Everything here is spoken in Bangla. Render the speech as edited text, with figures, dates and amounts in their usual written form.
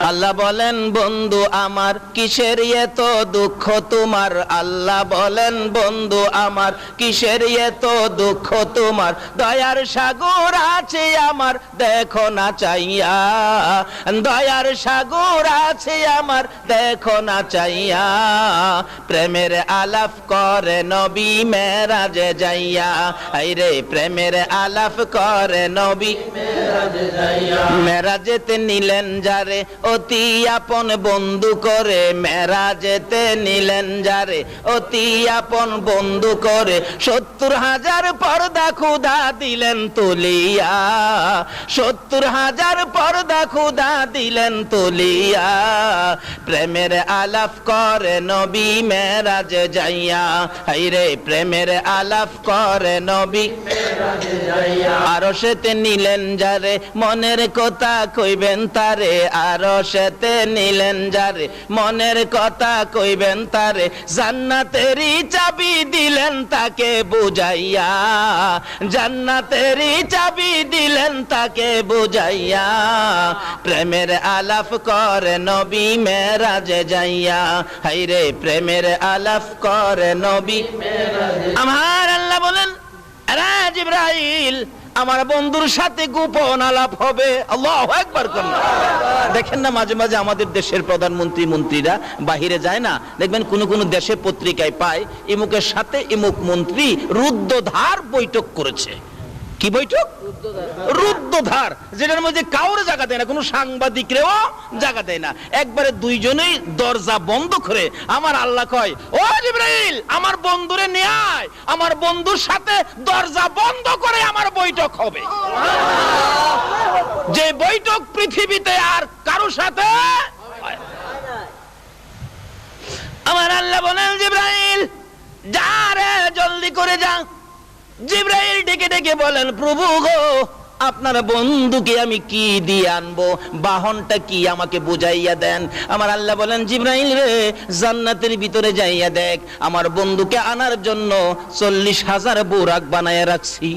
আল্লাহ বলেন বন্ধু আমার কিসের এত দুঃখ তোমার, আল্লাহ বলেন বন্ধু আমার কিসের এত দুঃখ তোমার, দয়ার সাগর আছে আমার দেখো না চাইয়া, দয়ার সাগর আছে আমার দেখো না চাইয়া, প্রেমের আলাপ করে নবী মেরাজে যাইয়া, আইরে প্রেমের আলাপ করে নবী মেরাজে যাইয়া, মেরাজেতে নিলেন যারে অতি আপন বন্ধু করে, মেরাজেতে নিলেন যারে অতি আপন বন্ধু করে, 70,000 পর্দা খুদা দিলেন তুলিয়া, 70,000 পর্দা খুদা দিলেন তুলিয়া, প্রেমের আলাপ করে নবী মেরাজে যাইয়া, হাইরে প্রেমের আলাপ করে নবী মেরাজে যাইয়া, আরশেতে নিলেন যারে মনের কথা কইবেন তারে, আরশেতে নিলেন যারে মনের কথা কইবেন তারে, জান্নাতেরই চাবি দিলেন তাকে বুঝাইয়া, জান্নাতেরই চাবি দিলেন তাকে বুঝাইয়া, প্রেমের আলাপ করে নবী মেরাজে যাইয়া, হাইরে প্রেমের আলাপ করে নবী মেরাজে। আমার আল্লাহ বলেন আরে জিবরাইল আমার বন্ধুর সাথে গোপন আলাপ হবে। আল্লাহু আকবার করুন। দেখেন না মাঝে মাঝে আমাদের দেশের প্রধানমন্ত্রী মন্ত্রীরা বাহিরে যায় না, দেখবেন কোন কোন দেশে পত্রিকায় পায় ইমুকের সাথে ইমুক মন্ত্রী রুদ্ধদ্বার বৈঠক করেছে। কি বৈঠক? রুদ্ধদ্বার, যেটার মধ্যে কাউরে জায়গা দেয় না, কোনো সাংবাদিকরেও জায়গা দেয় না, একবারে দুইজনেই দরজা বন্ধ করে। আমার আল্লাহ কয় ও জিবরাইল আমার বন্ধুরে নিয়ে আয়, আমার বন্ধুর সাথে দরজা বন্ধ করে আমার বৈঠক হবে, যে বৈঠক পৃথিবীতে আর কারো সাথে। আমার আল্লাহ বলেন জিবরাইল যা রে জলদি করে যা। জিবরাইল ডেকে ডেকে বলেন প্রভু গো আপনার বন্ধুকে আমি কি দিয়ে আনবো, বাহনটা কি আমাকে বুঝাইয়া দেন। আমার আল্লাহ বলেন জিবরাইল রে জান্নাতের ভিতরে যাইয়া দেখ আমার বন্ধুকে আনার জন্য 40,000 বুরাক বানায়া রাখছি।